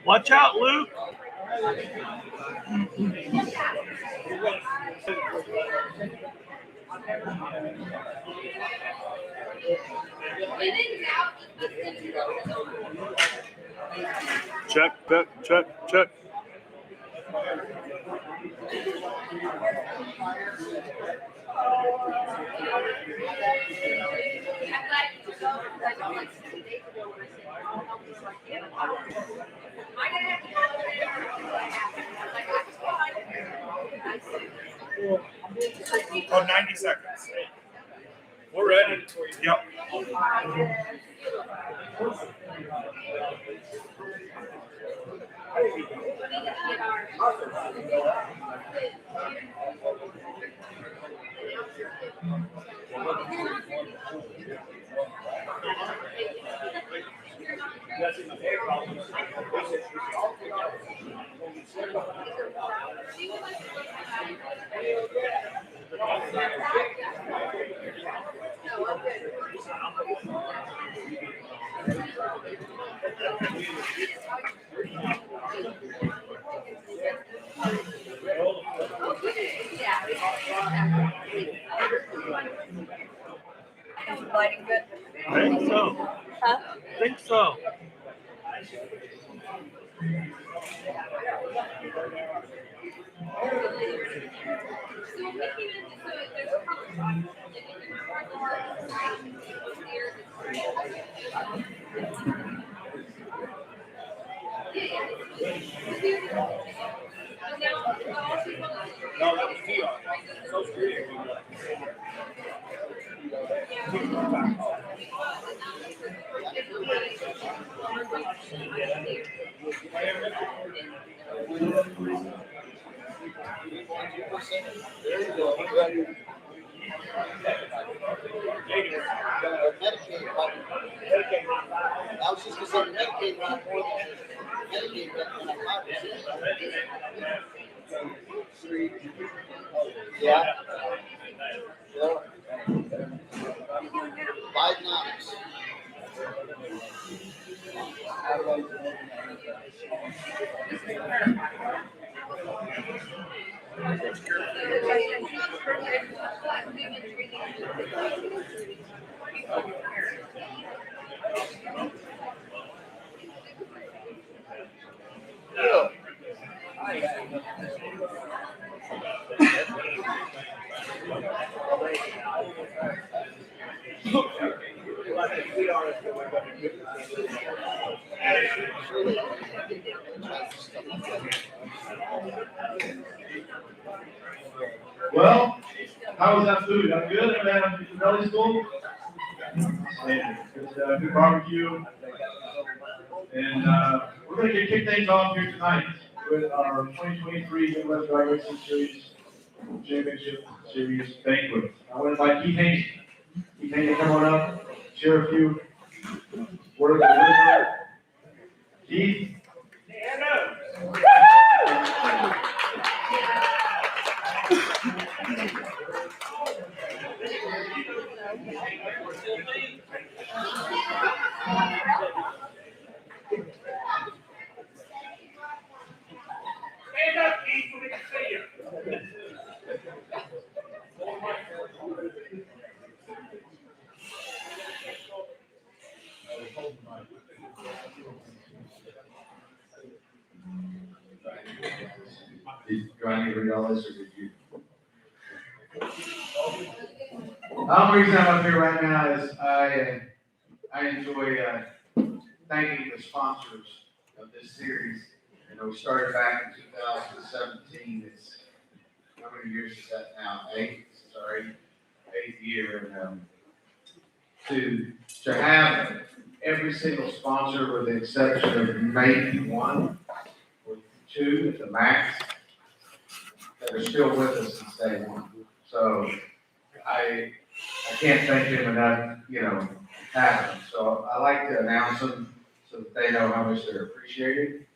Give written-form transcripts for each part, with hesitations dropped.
Watch out, Luke. Check, check, check, check. Oh, 90 seconds. We're ready. Yep. I think so. Huh? I think so. No, that was Dion. So screwed. I was just going to say Medicaid run more than Medicaid run 5%. Yeah. Bidenomics. Well, how was that food? I'm good. I'm at belly school. Good barbecue. And we're going to kick things off here tonight with our 2023 MWDRS Series Championship Series Banquet. I want to invite Keith Haney. Keith Haney to come on up, share a few words of wisdom. Keith. Stand up, Keith, so we can see you. Do I need to read all this, or did you? The only reason I'm up here right now is I enjoy thanking the sponsors of this series. You know, we started back in 2017. It's how many years is that now? 8. This is our eighth year, and to have every single sponsor, with the exception of maybe 1 or 2 at the max, that are still with us since day 1. So I can't thank them enough, you know, having them. So I like to announce them so that they know how much they're appreciated.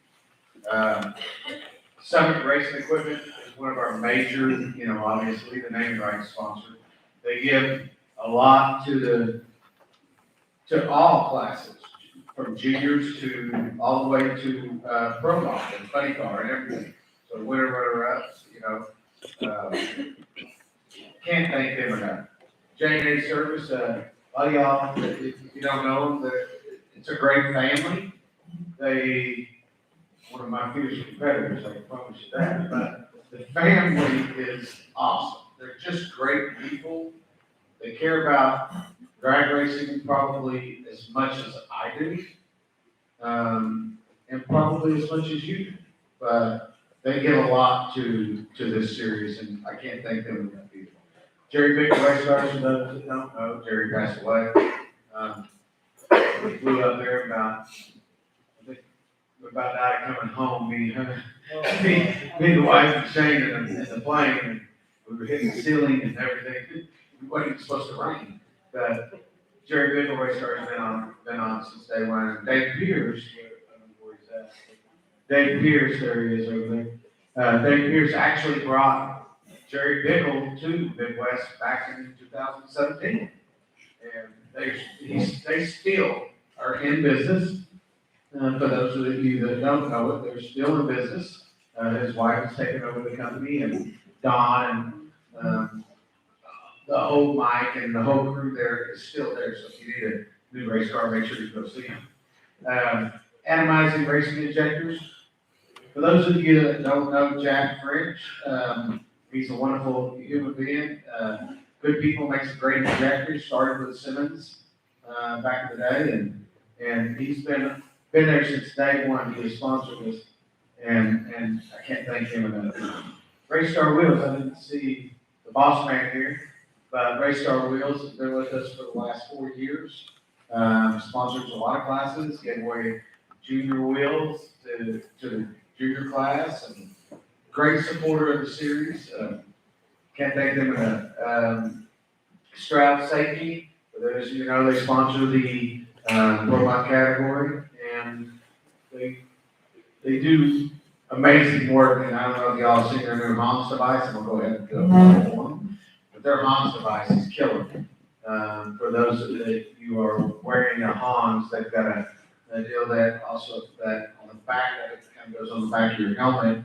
Summit Racing Equipment is one of our major, you know, obviously the name rights sponsor. They give a lot to all classes, from juniors to all the way to pro golf and funny car and everything. So winner runner-ups, can't thank them enough. J&A Service, a lot of y'all, if you don't know, it's a great family. One of my fierce competitors, I can promise you that, but the family is awesome. They're just great people. They care about drag racing probably as much as I do, and probably as much as you do. But they give a lot to this series, and I can't thank them enough either. Jerry Bickle, race stars, for those that don't know, Jerry passed away. We flew up there about died coming home. Me and the wife and Shane in the plane, and we were hitting the ceiling and everything. It wasn't supposed to rain. But Jerry Bickle race car has been on since day one. And Dave Pierce, I don't know where he's at. Dave Pierce, there he is over there. Dave Pierce actually brought Jerry Bickle to Midwest back in 2017. And they still are in business. For those of you that don't know it, they're still in business. His wife has taken over the company, and Don and the whole Mike and the whole crew there is still there. So if you need a new race car, make sure you go see him. Atomizing racing injectors. For those of you that don't know Jack French, he's a wonderful human being. Good people, makes great injectors. Started with Simmons back in the day, and he's been there since day one. He has sponsored us, and I can't thank him enough. Raystar Wheels, I didn't see the boss man here, but Raystar Wheels has been with us for the last 4 years. Sponsors a lot of classes, gave away junior wheels to the junior class, and great supporter of the series. Can't thank them enough. Stroud Safety, for those of you who know, they sponsor the robot category, and they do amazing work. And I don't know if y'all seen their new Hans device. I'm gonna go ahead and go for them. But their Hans device is killer. For those of you are wearing a Hans, they've got a deal that also that on the back that it kind of goes on the back of your helmet.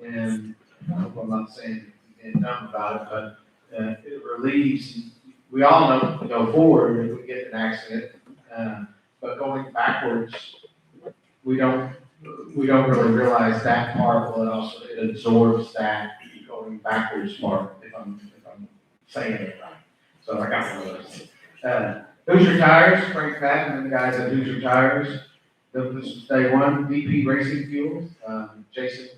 And I hope I'm not saying anything dumb about it, but it relieves. We all know to go forward if we get in an accident, but going backwards, we don't really realize that part. Well, it absorbs that going backwards part. If I'm saying it right, so I got one of those. Hoosier Tires, Frank Patton and the guys at Hoosier Tires. This is day one. VP Racing Fuels, Jason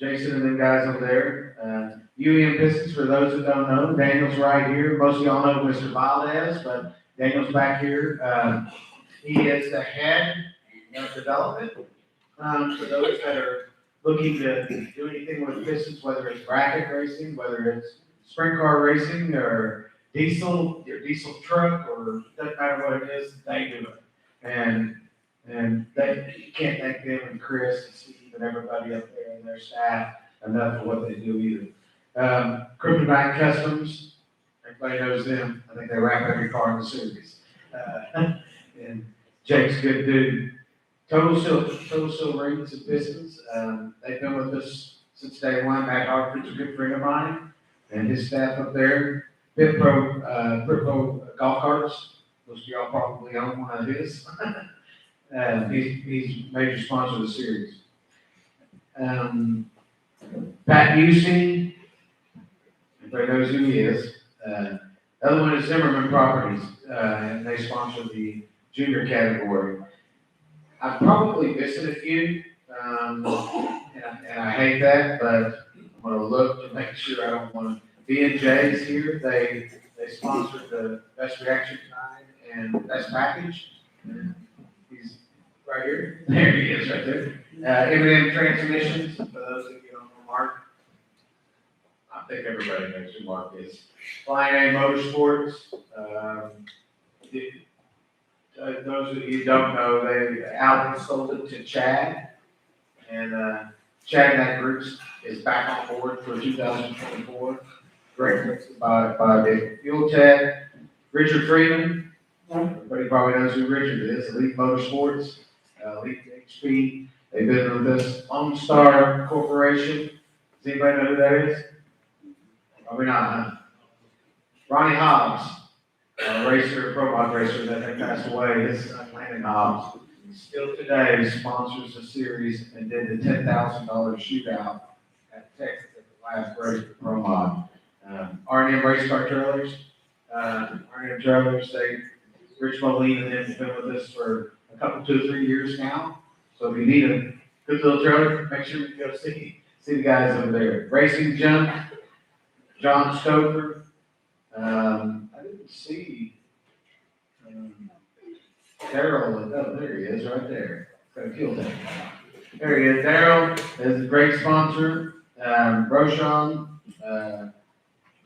and the guys over there. UEM Pistons, for those that don't know, Daniel's right here. Most of y'all know Mr. Valdez, but Daniel's back here. He is the head of development. For those that are looking to do anything with pistons, whether it's bracket racing, whether it's sprint car racing, or diesel truck, or doesn't matter what it is, they do it. And you can't thank them and Chris and Steve and everybody up there and their staff enough for what they do either. Kryptonite Customs, everybody knows them. I think they wrap every car in the series. And Jake's a good dude. Total Seal Rings and Pistons. They've been with us since day one. Matt Hartford's a good friend of mine, and his staff up there. Pit Pro golf carts. Most of y'all probably own one of his. He's a major sponsor of the series. Pat Busey, everybody knows who he is. The other one is Zimmerman Properties, and they sponsor the junior category. I'm probably missing a few, and I hate that, but I'm going to look to make sure I don't want to. B&J's here, they sponsored the Best Reaction Time and Best Package. He's right here. There he is, right there. M&M Transmissions, for those of you who don't know Mark. I think everybody knows who Mark is. Flying A Motorsports. Those of you who don't know, Alvin sold it to Chad, and Chad and that group is back on board for 2024. Great by Fuel Tech. Richard Freeman, Everybody probably knows who Richard is, Elite Motorsports, Elite HP. They've been with us. Lone Star Corporation. Does anybody know who that is? Probably not, huh? Ronnie Hobbs, a racer, pro mod racer that had passed away. His son, Landon Hobbs, still today sponsors the series and did the $10,000 shootout at Texas at the last race for pro mod. R&M Race Car Trailers, R&M Trailers, Rich Moline and them have been with us for a couple, 2 or 3 years now. So if you need a good little trailer, make sure you go see the guys over there. Racing Jump, John Stoker. I didn't see Daryl. Oh, there he is, right there. Got a fuel tank. There he is. Daryl is a great sponsor. Roshan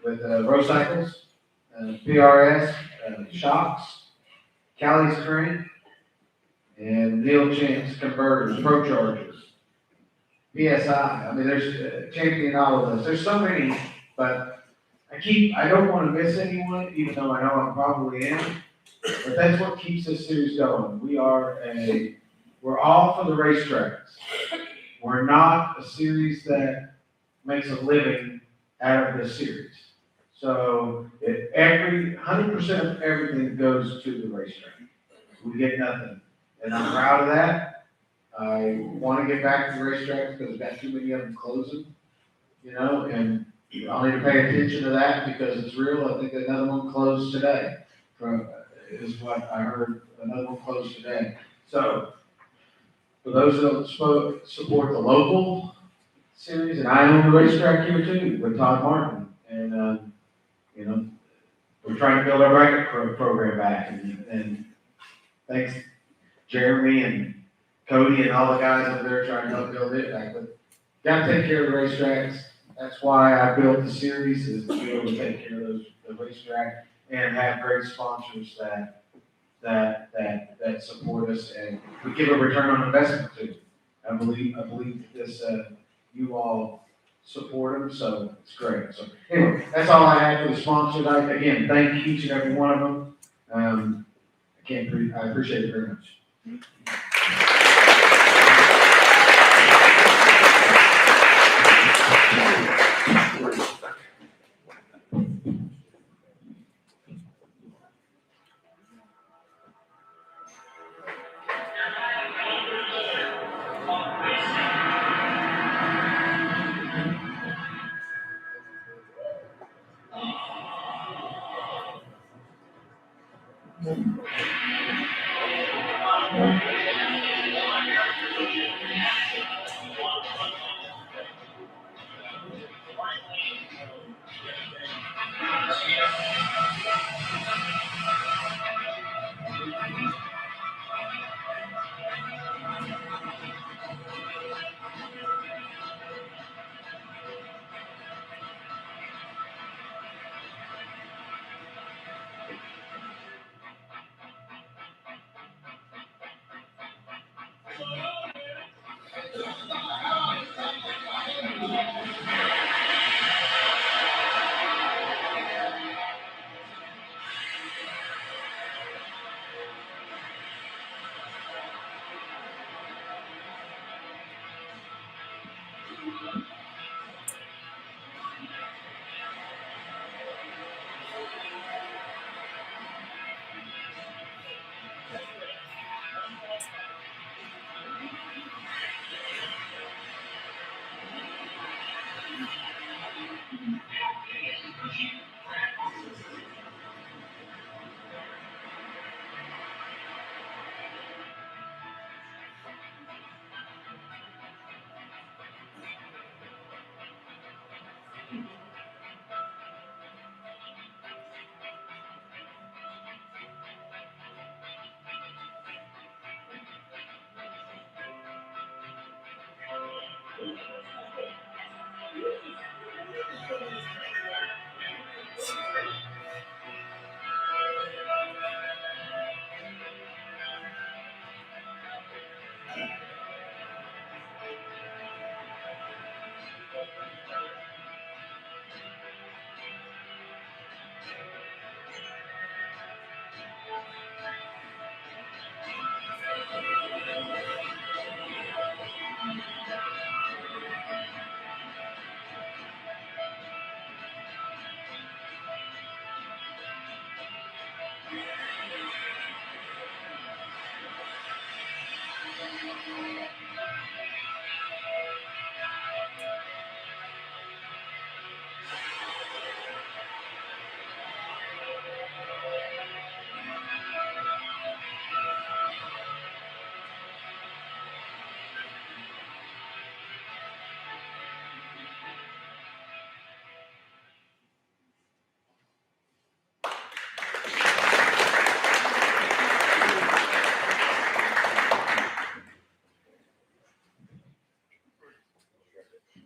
with Rocycles, PRS, Shocks, Callie's Crane, and Neil Chance Converters, Pro Chargers, PSI. I mean, there's champion all of us. There's so many, but I don't want to miss anyone, even though I know I probably am. But that's what keeps this series going. We're all for the racetracks. We're not a series that makes a living out of this series. So 100% of everything goes to the racetrack. We get nothing. And I'm proud of that. I want to get back to the racetracks because we've got too many of them closing, and I'll need to pay attention to that because it's real. I think another one closed today, is what I heard. Another one closed today. So, for those that support the local series, and I own the racetrack here too with Todd Martin, and we're trying to build our bracket program back, and thanks Jeremy and Cody and all the guys over there trying to help build it back. But got to take care of the racetracks. That's why I built the series, is to be able to take care of the racetrack and have great sponsors that support us, and we give a return on investment too. I believe this you all support them, so it's great. So anyway, that's all I had for the sponsors. Again, thank each and every one of them. I appreciate it very much.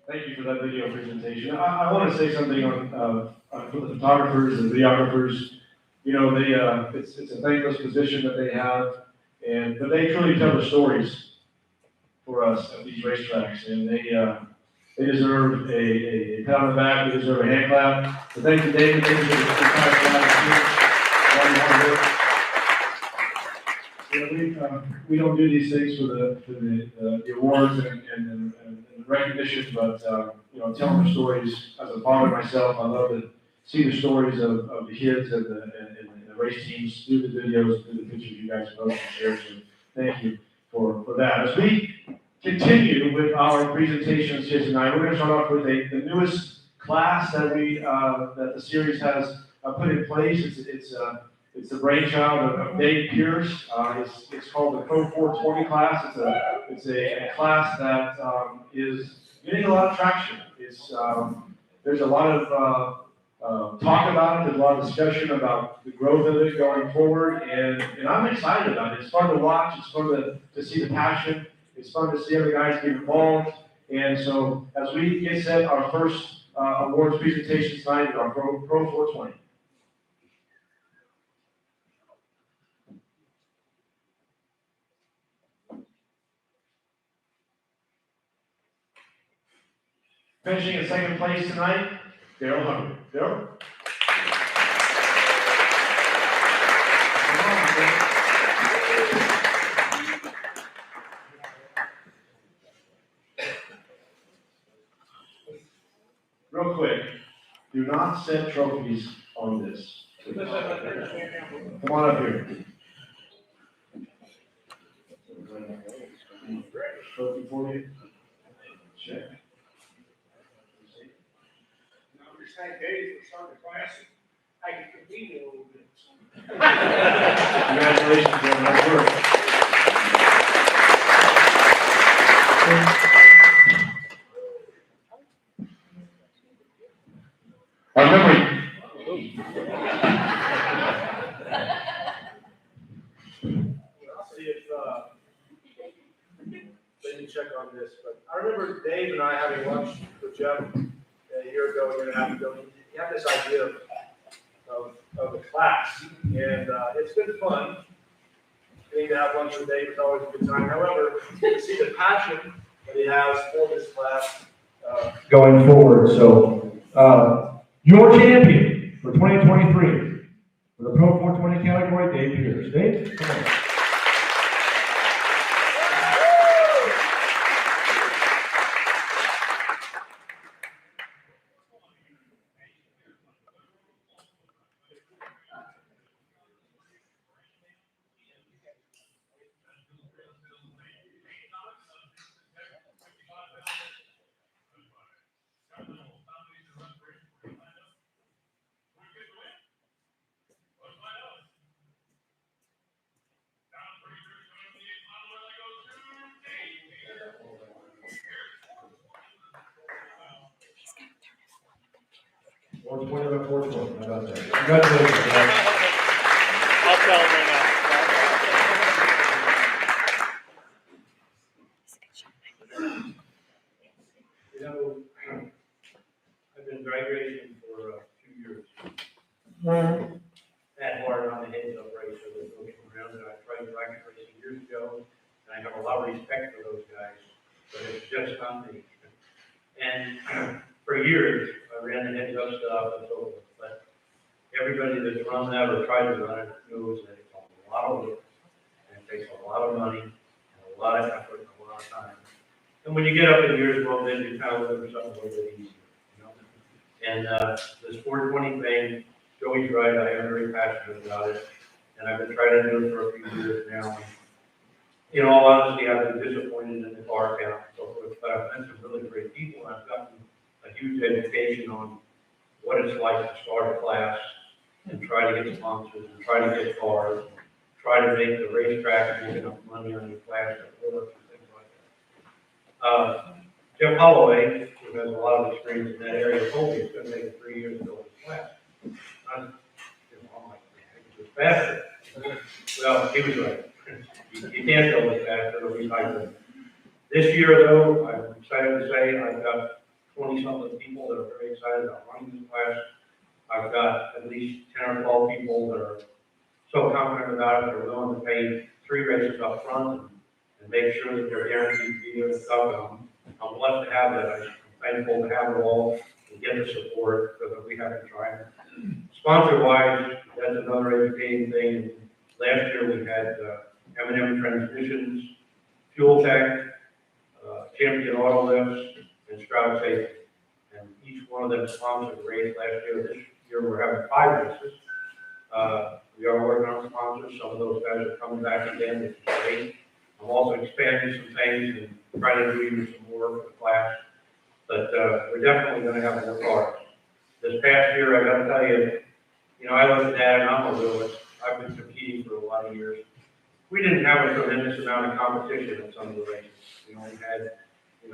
Thank you for that video presentation. I want to say something for the photographers and videographers. You know, it's a thankless position that they have, but they truly tell the stories for us at these racetracks, and they deserve a pat on the back. They deserve a hand clap. So thank you, David. Thank you for the we don't do these things for the awards and the recognition, but you know, telling the stories as a father myself, I love to see the stories of the kids and the race teams through the videos, through the pictures you guys post and share. So thank you for that. As we continue with our presentations here tonight, we're going to start off with the newest class that that the series has put in place. It's the brainchild of Dave Pierce. It's called the Pro 420 class. It's a class that is getting a lot of traction. There's a lot of talk about it. There's a lot of discussion about the growth of it going forward, and I'm excited about it. It's fun to watch. It's fun to see the passion. It's fun to see other guys get involved. And so as we get set, our first awards presentation tonight is our Pro 420. Finishing in second place tonight, Daryl Hubbard. Daryl? Real quick, do not set trophies on this. Come on up here. Trophy for you. Check. Thank Dave for starting the class. I can compete a little bit. Congratulations on that work. Our memory. I'll see if they can check on this, but I remember Dave and I having lunch with Jeff a year and a half ago. He had this idea of a class, and it's been fun. Getting to have lunch with Dave is always a good time. However, to see the passion that he has for this class going forward. So, your champion for 2023 for the Pro 420 category, Dave Pierce. Dave, come on. How about that? Congratulations, guys. I'll tell him right now. You know, I've been drag racing for a few years. At hard on the heads up race for the ocean around that I tried drag racing years ago, and I have a lot of respect for those guys, but it's just not me. And for years, I ran the heads up stuff and so forth, but everybody that's run that or tried to run it knows that it's a lot of work, and it takes a lot of money, and a lot of effort, and a lot of time. And when you get up in years, well, then you kind of look for something a little bit easier, you know? And this 420 thing, Joey's right, I am very passionate about it, and I've been trying to do it for a few years now. in all honesty, I've been disappointed in the car count and so forth, but I've met some really great people, and I've gotten a huge education on what it's like to start a class and try to get sponsors and try to get cars, and try to make the racetrack make enough money on your class that works and things like that. Jim Holloway, who has a lot of experience in that area, told me it's gonna take 3 years to build his class. I'm like, man, it's faster. Well, he was right. You can't build it faster, or recycle it. This year, though, I'm excited to say I've got 20-something people that are very excited about running this class. I've got at least 10 or 12 people that are so confident about it, they're willing to pay 3 races up front and make sure that they're guaranteed to be there to cover. I'm blessed to have that. I'm thankful to have it all and get the support so that we haven't tried it. Sponsor-wise, that's another educating thing. Last year we had M&M Transmissions, Fuel Tech, Champion Auto Lifts, and Stroud Safety. And each one of them sponsored a race last year. This year we're having 5 races. We are working on sponsors. Some of those guys are coming back again, which is great. I'm also expanding some things and trying to do even some more for the class. But we're definitely going to have more cars. This past year, I got to tell you, I look at that and I'm a realist. I've been competing for a lot of years. We didn't have a tremendous amount of competition in some of the races. We only had, 8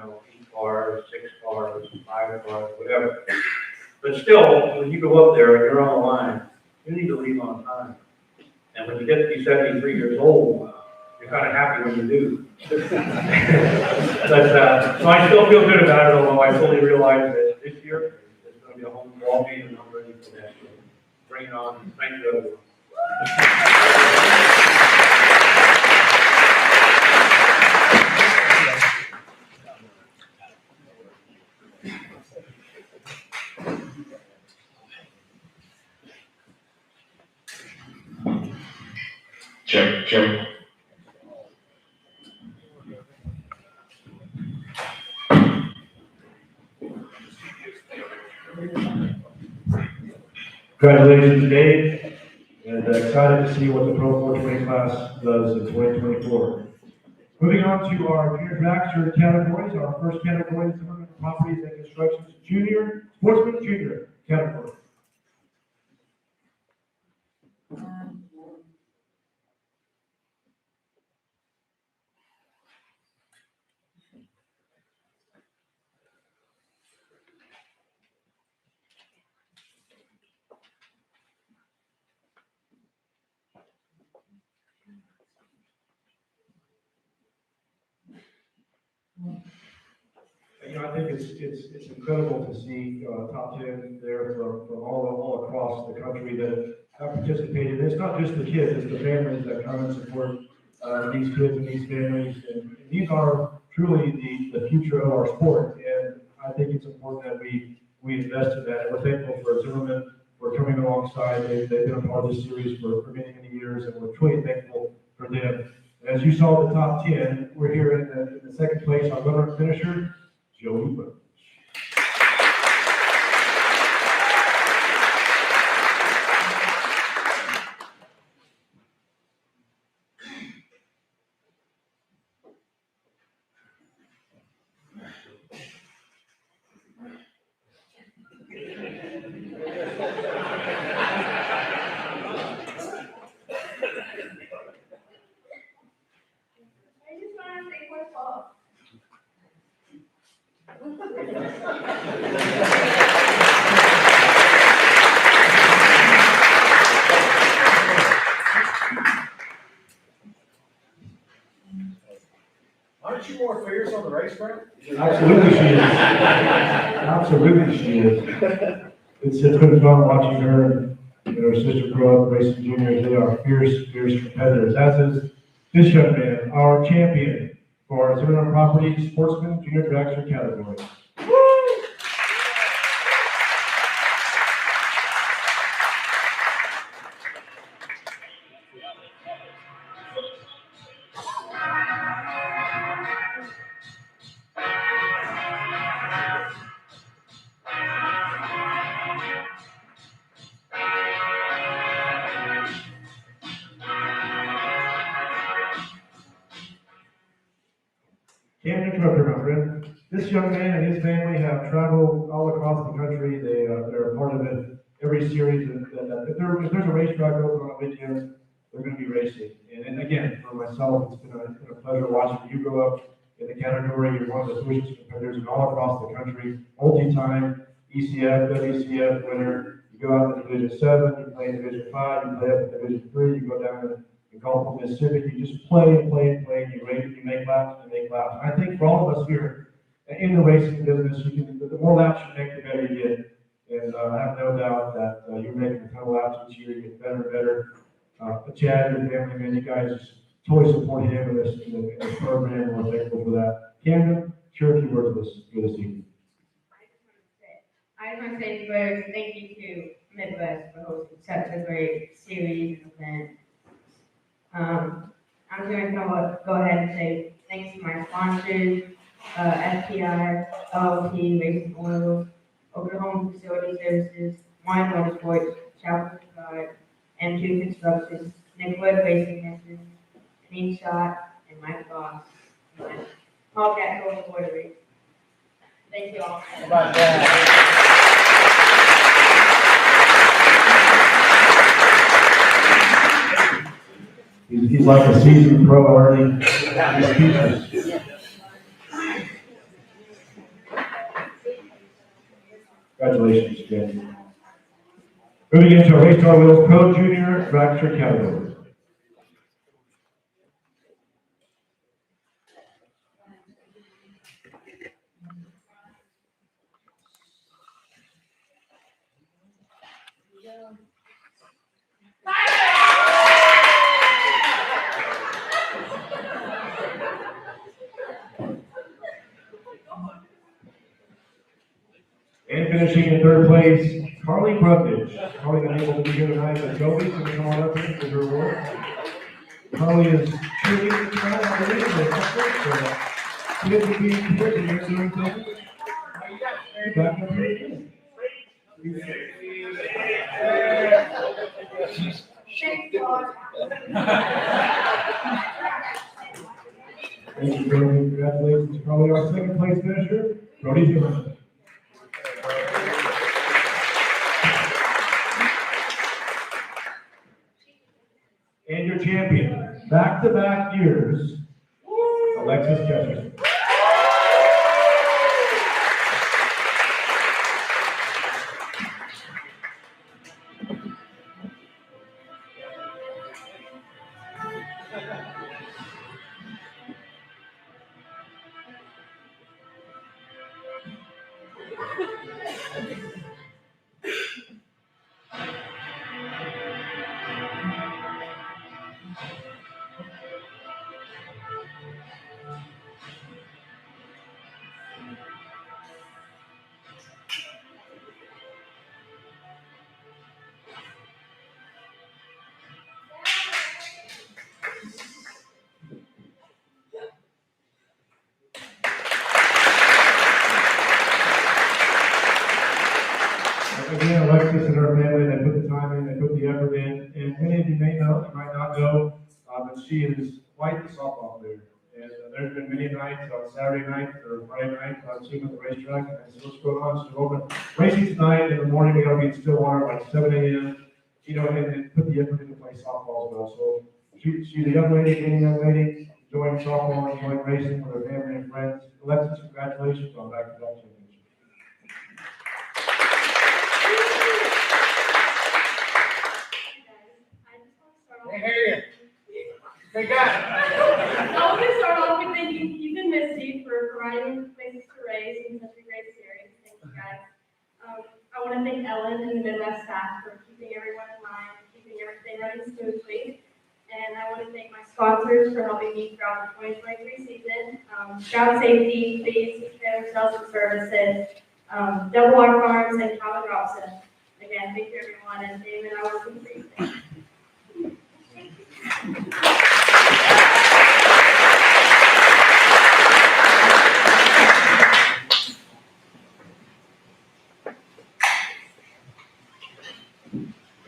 cars, 6 cars, 5 cars, whatever. But still, when you go up there and you're on the line, you need to leave on time. And when you get to be 73 years old, you're kind of happy when you do. But, so I still feel good about it, although I fully realize that this year it's going to be a home ball game and I'm ready for that. Bring it on. Thank you, everyone. Check. Congratulations, Dave, and excited to see what the Pro 420 class does in 2024. Moving on to our junior dragster categories, our first category is properties and constructions junior, sportsman junior category. I think it's incredible to see top 10 there from all across the country that have participated. It's not just the kids; it's the families that come and support these kids and these families. And these are truly the future of our sport. And I think it's important that we invest in that. And we're thankful for Zimmerman for coming alongside. They've been a part of this series for many years, and we're truly thankful for them. As you saw the top 10, we're here in the second place, our runner finisher, Joey Burke. Aren't you more fierce on the racetrack? Absolutely she is. Absolutely she is. It's been fun watching her and her sister grow up racing juniors. They are fierce competitors, as is this young man, our champion for our Zimmerman Property Sportsman Junior Dragster category. Camden, come up here, my friend. This young man and his family have traveled all across the country. They're a part of it. Every series if there's a racetrack open on a weekend, they're going to be racing. And again, for myself, it's been a pleasure watching you grow up in the category. You're one of the fiercest competitors and all across the country. Multi-time ECF, WCF winner. You go out in Division 7, you play in Division 5, you play up in Division 3, you go down in Gulf, Mississippi. You just play and play and play, and you race, you make laps and make laps. And I think for all of us here in the racing business, the more laps you make, the better you get. And I have no doubt that you're making a ton of laps each year, you get better and better. But Chad, your family, man, you guys totally support him in this program, and we're thankful for that. Camden, share a few words with us for this evening. I just want to say first, thank you to Midwest for hosting such a great series and event. I'm going to go ahead and say thanks to my sponsors, SPI, LLT, Racing Oils, Oklahoma Facility Services, Wine Motorsports, Chapel God, M2 Construction, Nickwood Racing Nurses, Clean Shot, and Mike Boss, and Paul Gatco Embroidery. Thank you all. He's like a seasoned pro already. He's speechless. Congratulations, Jen. Moving into our Race Car Wheels Pro Junior Dragster category. And finishing in third place, Carly Brundage. Carly unable to be here tonight, but Joey's going to come on up here for her award. Carly is cheerleading tonight on the radio. Kids are being kids and you're doing things. Back up here. Thank you, Brody. Congratulations, Carly. Our second place finisher, Brody Zimmerman. And your champion, back-to-back years, Alexis Ketchum. Again, Alexis and her family, they put the time in, they put the effort in, and many of you may know, you might not know, but she is quite the softball player. And there's been many nights on Saturday night or Friday night, I've seen her at the racetrack, and I said, what's going on? She's open racing tonight in the morning, we gotta be in Stillwater like 7 a.m. You know, and put the effort into play softball as well. So she's a young lady, being a young lady, enjoying softball, enjoying racing with her family and friends. Alexis, congratulations on back-to-back championship. Hey, hey, guys. I want to start off with thanking Keith and Misty for providing places to race in such a great series. Thank you guys. I want to thank Ellen and the Midwest staff for keeping everyone in line, keeping everything running smoothly. And I want to thank my sponsors for helping me throughout the 2023 season. Scout Safety, Please, Trailer Sales and Services, Double R Farms, and Calvin Robson. Again, thank you everyone, and David, I will complete.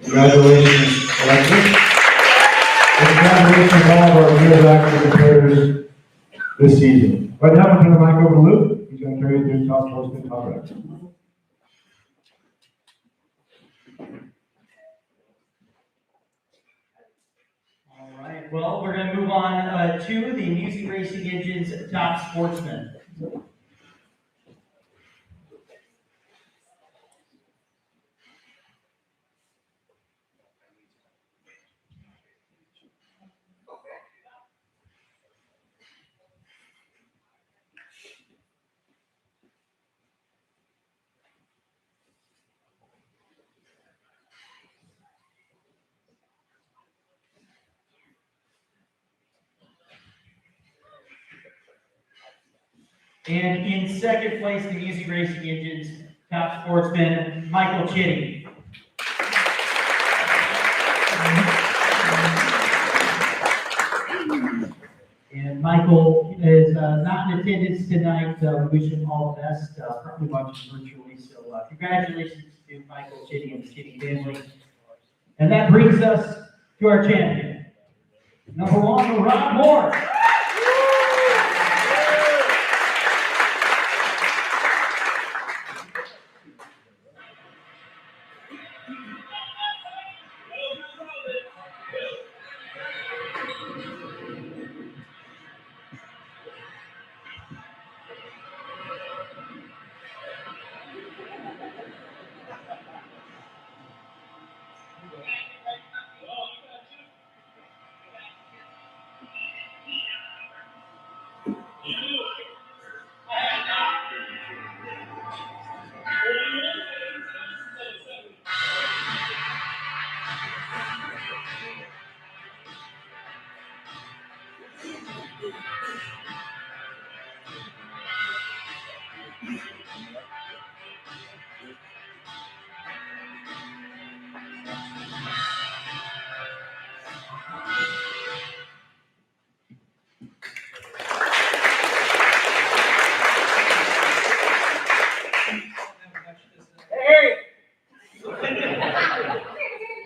Congratulations, Alexis. And congratulations to all of our real active competitors. this season. Right now, I'm going to turn the mic over to Luke. He's going to carry you through top sportsman contract. All right, well, we're going to move on to the Music Racing Engine's top sportsman. And in second place, the Music Racing Engine's top sportsman, Michael Chitty. And Michael is not in attendance tonight. We wish him all the best. Probably watching virtually. So congratulations to Michael Chitty and the Chitty family. And that brings us to our champion. Number one, Ron Moore.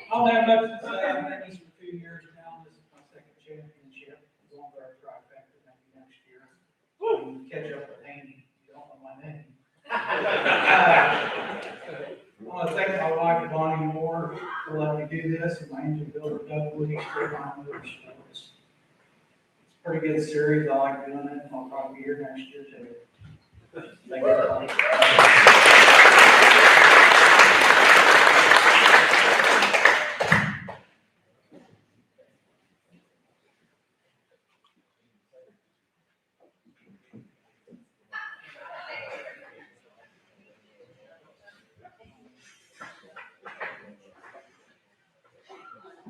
I don't have much to say. I've had these for 2 years now. This is my second championship. Going for a trifecta maybe next year. Catch up with Andy. You don't know my name. I want to thank my wife, Bonnie Moore, for letting me do this, and my engine builder, Doug Woody, for my moves. It's a pretty good series. I like doing it. I'll probably be here next year too. Thank you.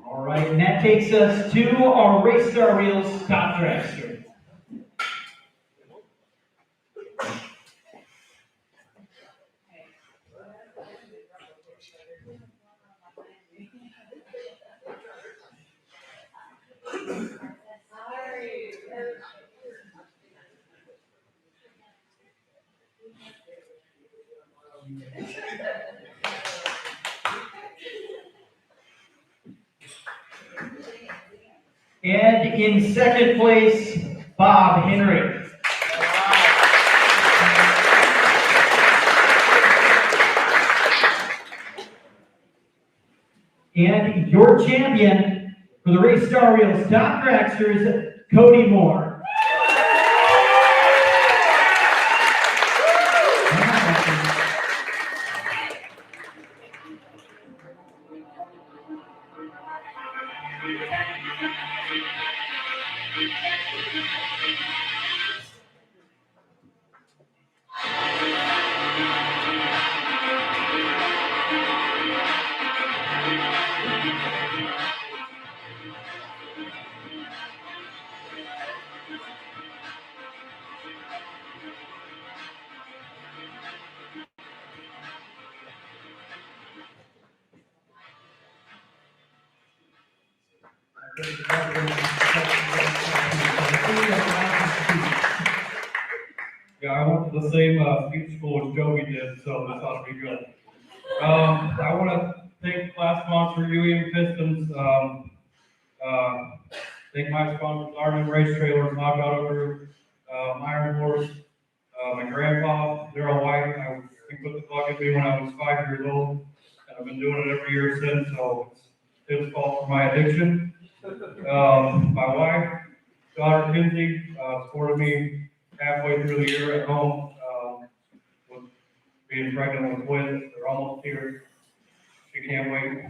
All right, and that takes us to our Race Star Wheels top dragster. And in second place, Bob Henry. And your champion for the Race Star Wheels top dragsters, Cody Moore. Yeah, I went to the same speech school as Joey did, so this ought to be good. I want to thank class sponsor Ewing Pistons. Thank my sponsors, Arden Race Trailers, Knockout Group, Myron Horse, my grandpa, Daryl White, he put the clock at me when I was 5 years old, and I've been doing it every year since, so it's his fault for my addiction. My wife, daughter Kinsey, supported me halfway through the year at home, with being pregnant with twins. They're almost here. She can't wait.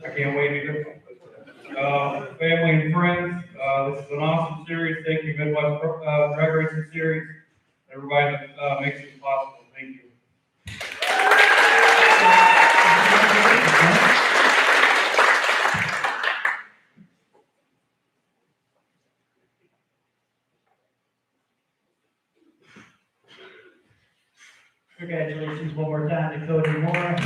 I can't wait either. Family and friends, this is an awesome series. Thank you, Midwest Drag Racing Series. Everybody that makes this possible. Thank you. Congratulations one more time to Cody Moore.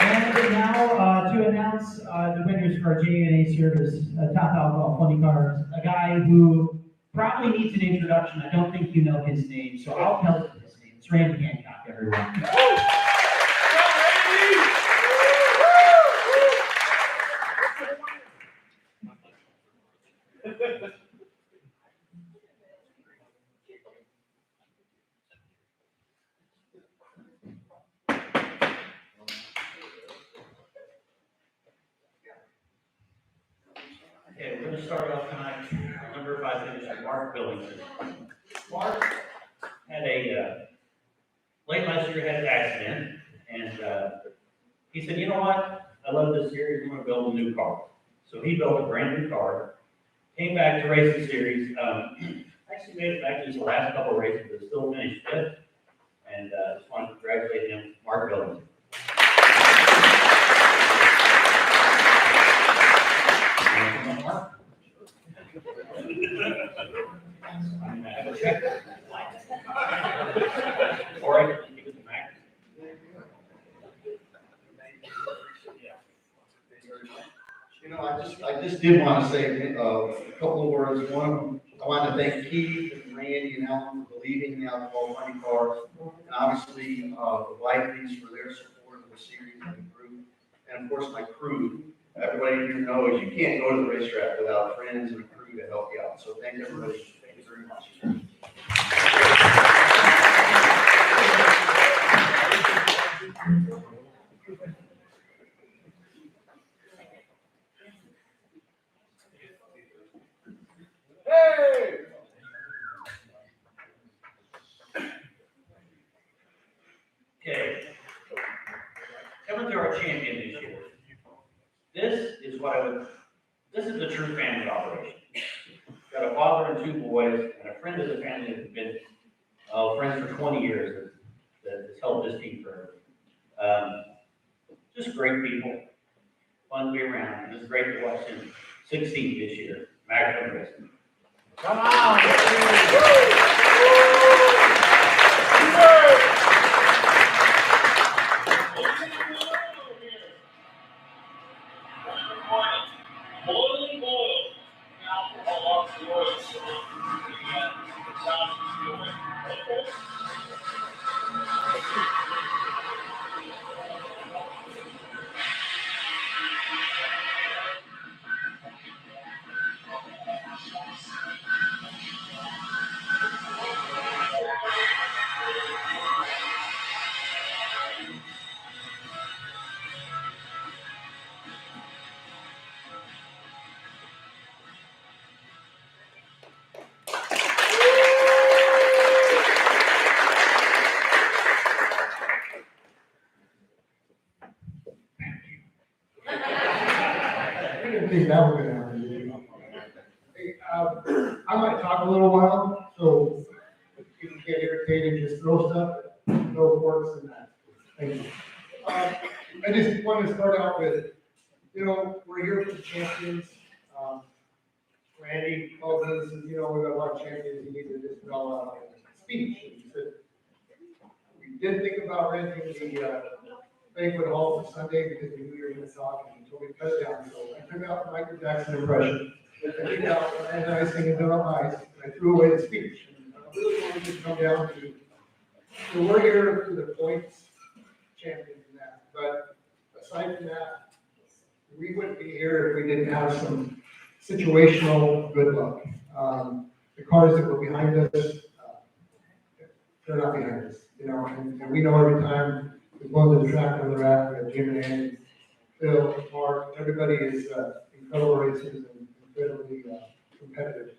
And now to announce the winners for our JNA Service Top Alcohol Funny Cars, a guy who probably needs an introduction. I don't think you know his name, so I'll tell you his name. It's Randy Hancock, everyone. Okay, we're gonna start off tonight, number 5 finisher, Mark Billington. Mark had late last year had an accident, and he said, you know what, I love this series, I'm gonna build a new car. So he built a brand new car, came back to race the series, actually made it back to his last couple of races, but still finished fifth, and just want to congratulate him, Mark Billington. Or I can give it to Mac. You know, I just did want to say a couple of words. One, I want to thank Keith and Randy and Alan for believing in the Alcohol Funny Cars, and obviously the Vikings for their support of the series and the group, and of course my crew. Everybody here knows you can't go to the racetrack without friends and a crew to help you out. So thank everybody. Thank you very much. Hey! Okay. Coming to our champion this year. This is a true family operation. Got a father and 2 boys, and a friend of the family that's been friends for 20 years that has helped this team forever. Just great people, fun to be around, and it's great to watch them succeed this year. Mac Racing. Come on! Boiling oil. Alcohol oil. I didn't think that was gonna happen. Hey, I might talk a little while, so if you get irritated, just throw stuff, throw forks and that. Thank you. I just want to start out with, you know, we're here for the champions. Randy called us and says, you know, we got a lot of champions, you need to just spell out a speech. And he said, we did think about renting the banquet hall for Sunday because we knew you were going to talk, and he told me to cut it down. So I took out the Michael Jackson impression. I took out and I sing it on ice, and I threw away the speech. And I really wanted to come down to, so we're here for the points champions and that. But aside from that, we wouldn't be here if we didn't have some situational good luck. The cars that were behind us, they're not behind us, you know, and we know every time we go to the track where they're at, we have Jim and Andy, Phil, Mark, everybody is incredible racers and incredibly competitive.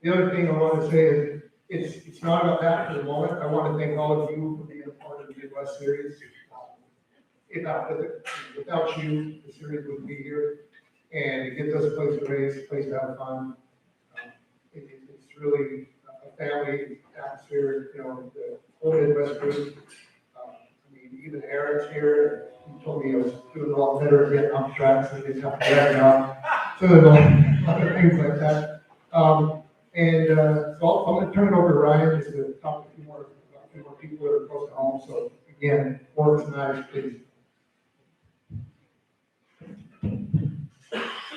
The other thing I want to say is, it's not about that for the moment. I want to thank all of you for being a part of the Midwest Series. Without you, the series wouldn't be here, and it gives us a place to race, a place to have fun. It's really a family atmosphere, you know, the whole Midwest group. I mean, even Aaron's here, he told me he was doing a lot better at getting off track, so he didn't have to drag it out. So there's a lot of things like that. So I'm gonna turn it over to Ryan just to talk to a few more people that are close to home. So again, work tonight, please.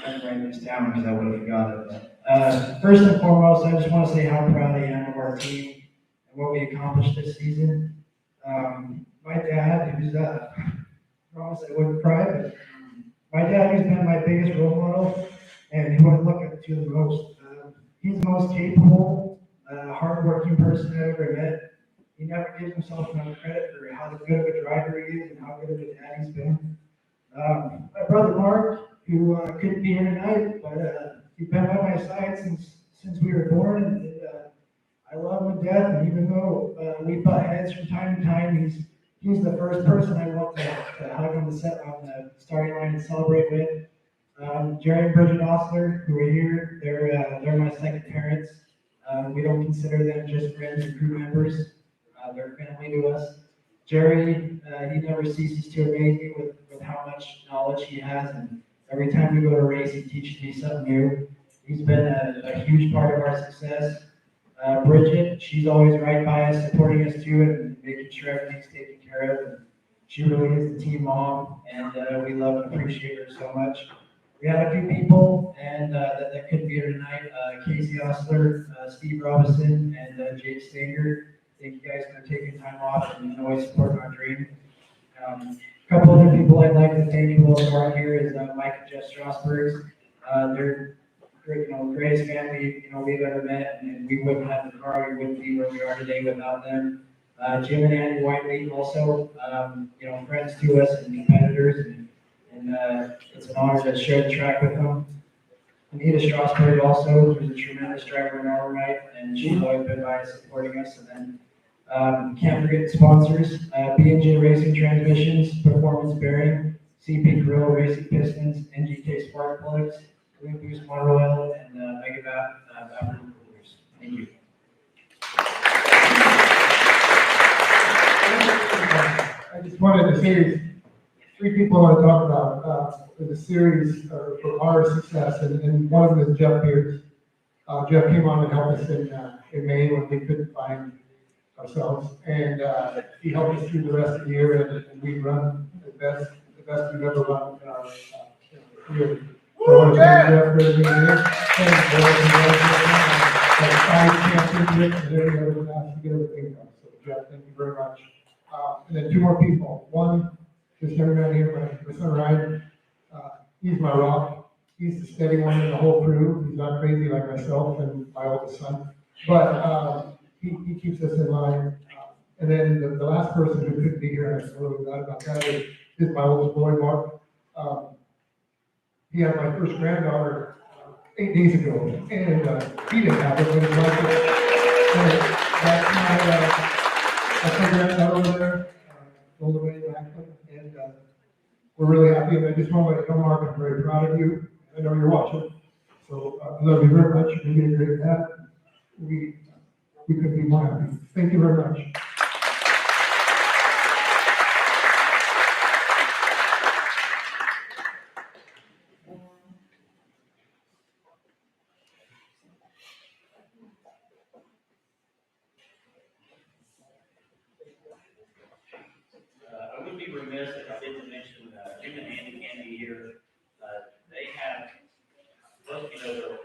I'm writing this down because I would have forgot it. First and foremost, I just want to say how proud I am of our team and what we accomplished this season. My dad, who's I promise I wouldn't cry, but my dad has been my biggest role model and who I look up to the most. He's the most capable, hardworking person I've ever met. He never gives himself enough credit for how good of a driver he is and how good of a dad he's been. My brother Mark, who couldn't be here tonight, but he's been by my side since we were born, and I love him to death. And even though we butt heads from time to time, he's the first person I want to hug on the starting line and celebrate with. Jerry and Bridget Osler, who are here, they're my second parents. We don't consider them just friends or crew members. They're family to us. Jerry, he never ceases to amaze me with how much knowledge he has, and every time we go to race, he teaches me something new. He's been a huge part of our success. Bridget, she's always right by us, supporting us too, and making sure everything's taken care of. And she really is the team mom, and we love and appreciate her so much. We had a few people and that couldn't be here tonight. Casey Osler, Steve Robinson, and Jake Stanger. Thank you guys for taking time off and always supporting our dream. A couple other people I'd like to thank who also aren't here is Mike and Jeff Strasburg. They're great, greatest family we've ever met, and we wouldn't have the car, we wouldn't be where we are today without them. Jim and Andy Whiteley also, friends to us and competitors, and it's an honor to share the track with them. Anita Strasburg also, who's a tremendous driver in our own right, and she's always been by us supporting us. And then can't forget the sponsors, B&J Racing Transmissions, Performance Bearing, CP Grill Racing Pistons, NGK Spark Plugs, Green Boost Motor Oil, and Megabat Vapor Coolers. Thank you. I just wanted to say three people I want to talk about for the series for our success, and one of them is Jeff Pierce. Jeff came on and helped us in May when we couldn't find ourselves, and he helped us through the rest of the year, and we've run the best we've ever run in our career. So I want to thank Jeff for being here. And 5 championships and every other class to get everything done. So Jeff, thank you very much. And then two more people. One, just everybody here, my son Ryan. He's my rock. He's the steady one in the whole crew. He's not crazy like myself and my oldest son, but he keeps us in line. And then the last person who couldn't be here, and I'm really glad about that, is my oldest boy, Mark. He had my first granddaughter 8 days ago, and he didn't have it, but he liked it. So that's my granddaughter over there, all the way back, and we're really happy. And I just want to let you know, Mark, I'm very proud of you. I know you're watching, so I love you very much. You did a great job. We couldn't be more happy. Thank you very much. I would be remiss if I didn't mention Jim and Andy can't be here. They have, most the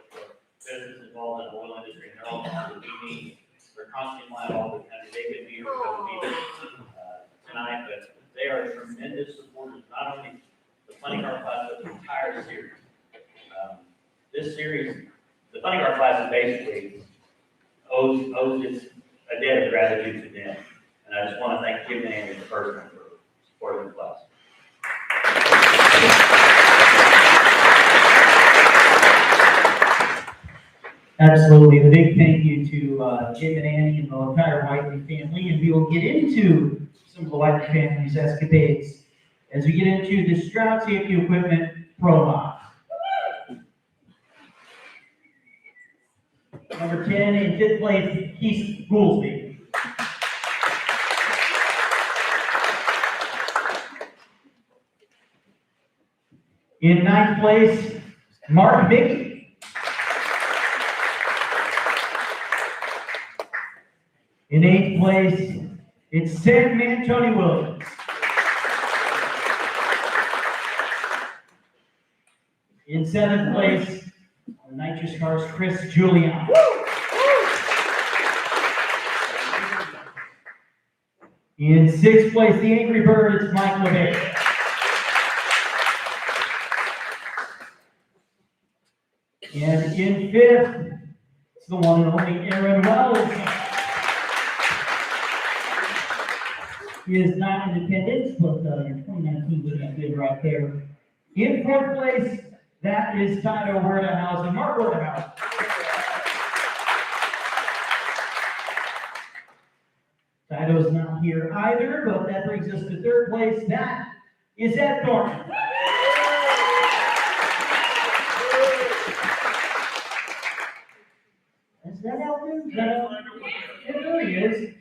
business involved in the oil industry, and they're all part of the PD. They're constantly flying all the country. They couldn't be here for the meeting tonight, but they are tremendous supporters, not only the Funny Car class, but the entire series. this series, the Funny Car class is basically owes its a debt of gratitude to them. And I just want to thank Jim and Andy personally for supporting the class. Absolutely. A big thank you to Jim and Annie and the entire Whiteley family. And we will get into some of the Whiteley family's escapades as we get into the Stroud Safety Equipment Pro Mod. Number 10 in fifth place, Keith Goolsby. In ninth place, Mark Mickey. In eighth place, it's Sandman Tony Williams. In seventh place, the nitrous cars, Chris Julian. In sixth place, the Angry Bird, it's Mike LeVay. And in fifth, it's the one and only Aaron Wells. He is not in attendance, but in 2019 was that good right there. In fourth place, that is Tito Werdehouse and Mark Werdehouse. Tito's not here either, but that brings us to third place. That is Ed Thornton. Is that Elton? Is that Elton? It really is.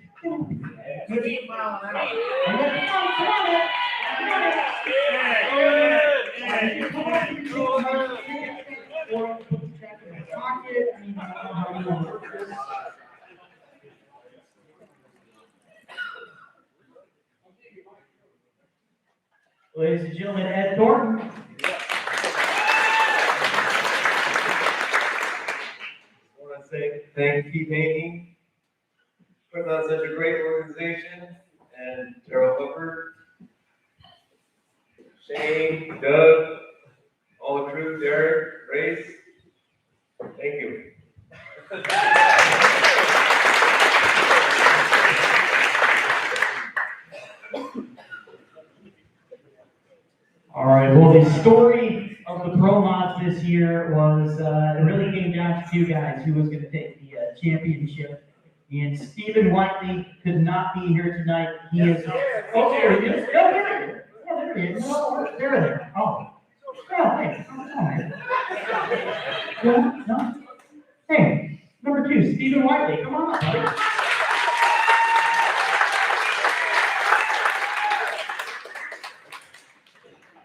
Ladies and gentlemen, Ed Thornton. I want to say thank you, Keith Haney, for putting on such a great organization, and Daryl Hooper, Shane, Doug, all the crew, Derek, Grace. Thank you. All right, well, the story of the Pro Mods this year was, it really came down to two guys who was going to take the championship. And Stephen Whiteley could not be here tonight. He is. Oh, there he is. Oh, there he is. Oh, there he is. Oh, there. Oh. Oh, hey. Oh, no. Hey, number two, Stephen Whiteley. Come on up, buddy.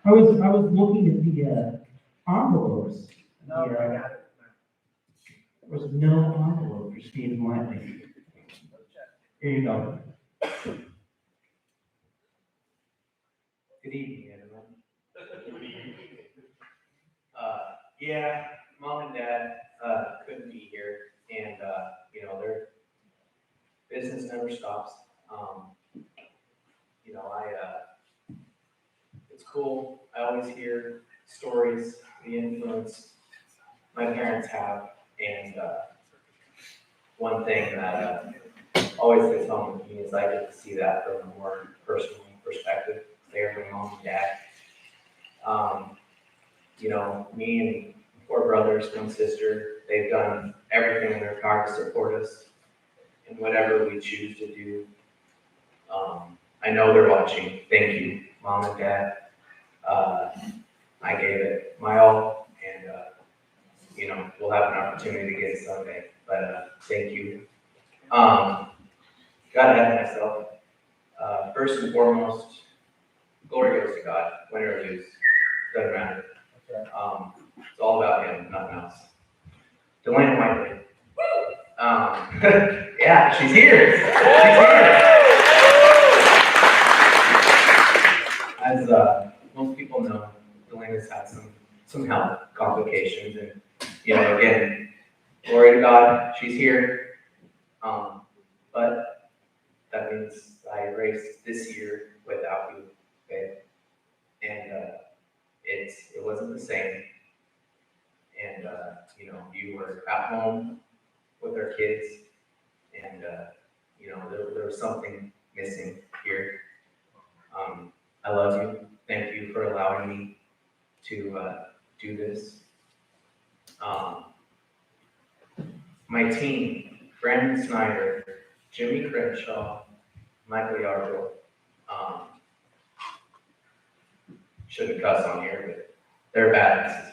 I was looking at the envelopes. No, I got it. There was no envelope for Stephen Whiteley. Here you go. Good evening, everyone. Yeah, Mom and Dad couldn't be here, and their business never stops. It's cool. I always hear stories, the influence my parents have, and one thing that always hits home with me is I get to see that from a more personal perspective. There for Mom and Dad. Me and 4 brothers, 1 sister, they've done everything in their power to support us in whatever we choose to do. I know they're watching. Thank you, Mom and Dad. I gave it my all, and we'll have an opportunity to get it someday. But thank you. Got ahead of myself. First and foremost, glory goes to God, win or lose, doesn't matter. It's all about Him, nothing else. Delaney Whiteley. Yeah, she's here. As most people know, Delaney's had some health complications, and again, glory to God, she's here. But that means I raced this year without you, okay? And it wasn't the same. and, you know, you were at home with our kids, and, you know, there was something missing here. I love you. Thank you for allowing me to do this. My team, Brandon Snyder, Jimmy Crenshaw, Michael Yarbrough. Shouldn't cuss on here, but they're badasses.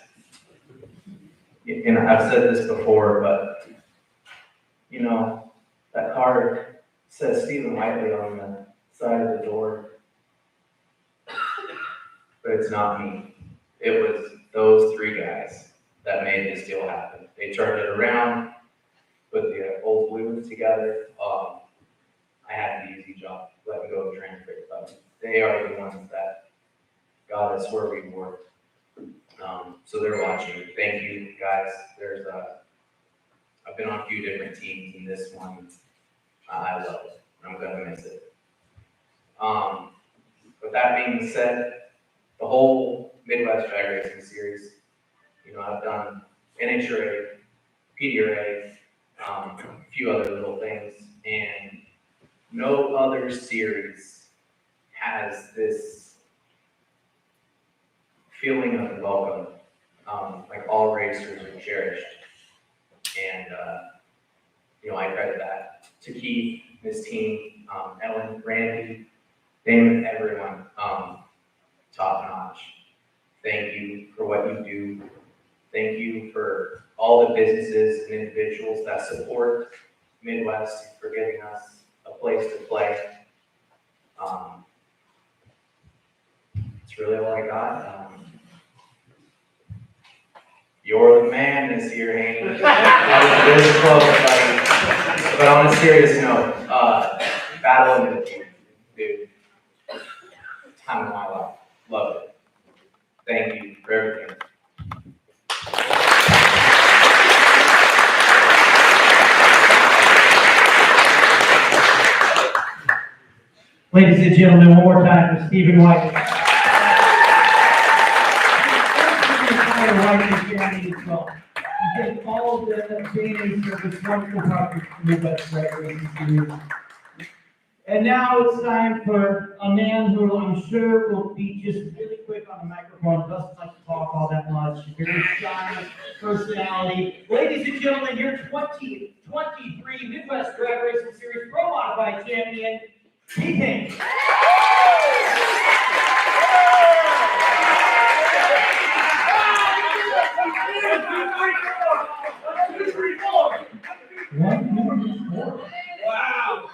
And I've said this before, but you know, that card says Stephen Whiteley on the side of the door, but it's not me. It was those three guys that made this deal happen. They turned it around, put the old blues together. I had the easy job, let me go to transcript, but they are the ones that got us where we were. So they're watching. Thank you, guys. I've been on a few different teams, and this one, I love it. I'm gonna miss it. With that being said, the whole Midwest Drag Racing Series, you know, I've done NHRA, PDRA, a few other little things, and no other series has this feeling of welcome. Like all racers are cherished. And, you know, I credit that to Keith, his team, Ellen, Randy, Damon, everyone, top notch. Thank you for what you do. Thank you for all the businesses and individuals that support Midwest, for giving us a place to play. It's really all I got. You're the man this year, Haney. I was this close, buddy. But on a serious note, battle in the team, dude. Time of my life. Love it. Thank you for everything. Ladies and gentlemen, one more time for Stephen White. We thank all of the JNA service, wonderful partners for Midwest Drag Racing Series. And now it's time for a man who I'm sure will be just really quick on the microphone, doesn't like to talk all that much, very shy personality. Ladies and gentlemen, your 2023 Midwest Drag Racing Series Pro Modified Champion, Keith. Wow.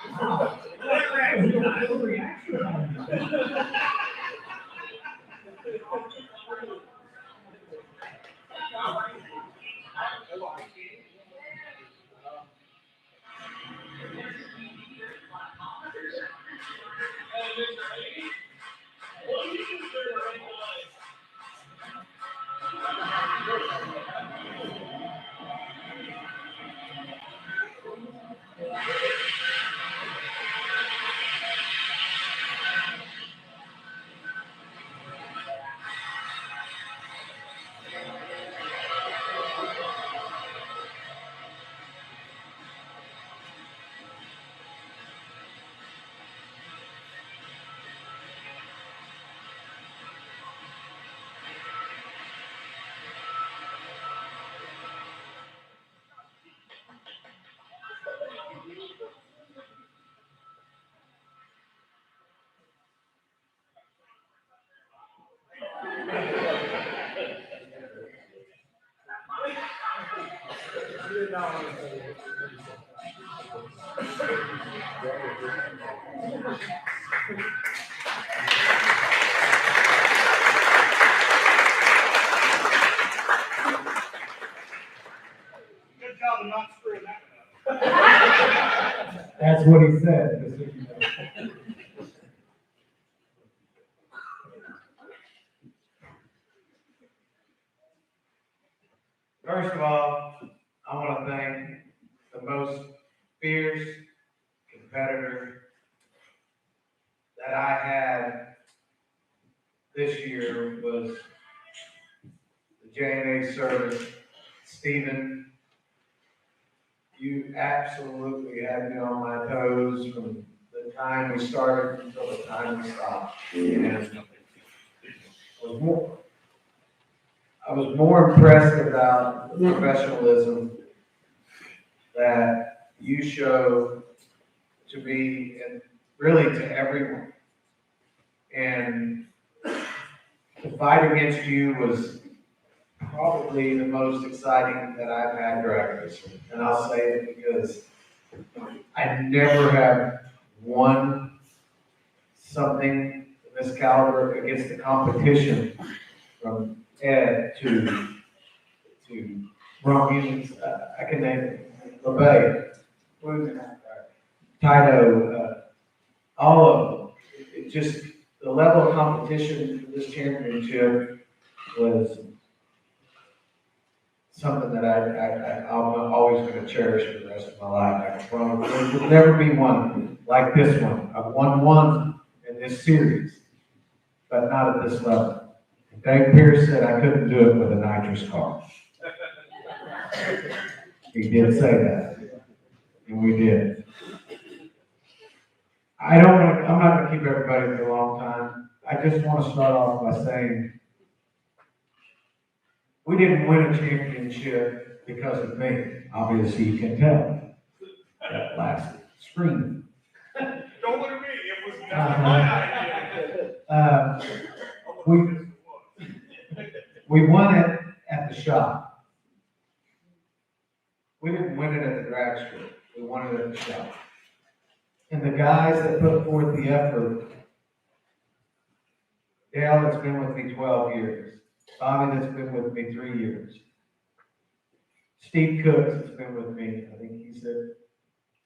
Good job of not screwing that up. That's what he said. First of all, I want to thank the most fierce competitor that I had this year was the JNA service Stephen, you absolutely had me on my toes from the time we started until the time we stopped. And I was more impressed about the professionalism that you show to me and really to everyone. And the fight against you was probably the most exciting that I've had drag racing. And I'll say it because I never have won something of this caliber against the competition from Ed to Romulans, I can name it, LeBay, Tito, all of them. It just, the level of competition for this championship was something that I'm always going to cherish for the rest of my life. I promise. There will never be one like this one. I've won one in this series, but not at this level. Dave Pierce said I couldn't do it with a nitrous car. He did say that, and we did. I'm not going to keep everybody for a long time. I just want to start off by saying we didn't win a championship because of me. Obviously, you can tell. That last screaming. Don't look at me, it was not my idea. We won it at the shop. We didn't win it at the drag strip. We won it at the shop. And the guys that put forth the effort, Dale, that's been with me 12 years. Bobby, that's been with me 3 years. Steve Cooks has been with me, I think he said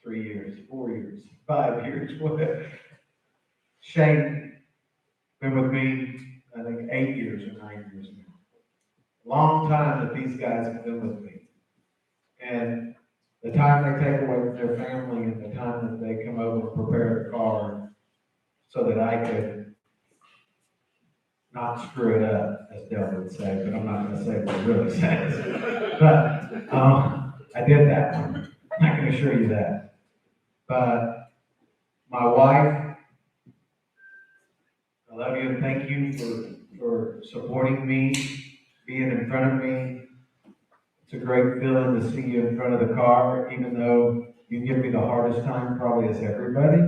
3 years, 4 years, 5 years, whatever. Shane, been with me, I think 8 years or 9 years now. Long time that these guys have been with me. And the time they take away from their family and the time that they come over and prepare the car so that I could not screw it up, as Dale would say, but I'm not going to say what it really says. But I did that one. I can assure you that. But my wife, I love you and thank you for supporting me, being in front of me. It's a great feeling to see you in front of the car, even though you give me the hardest time, probably as everybody.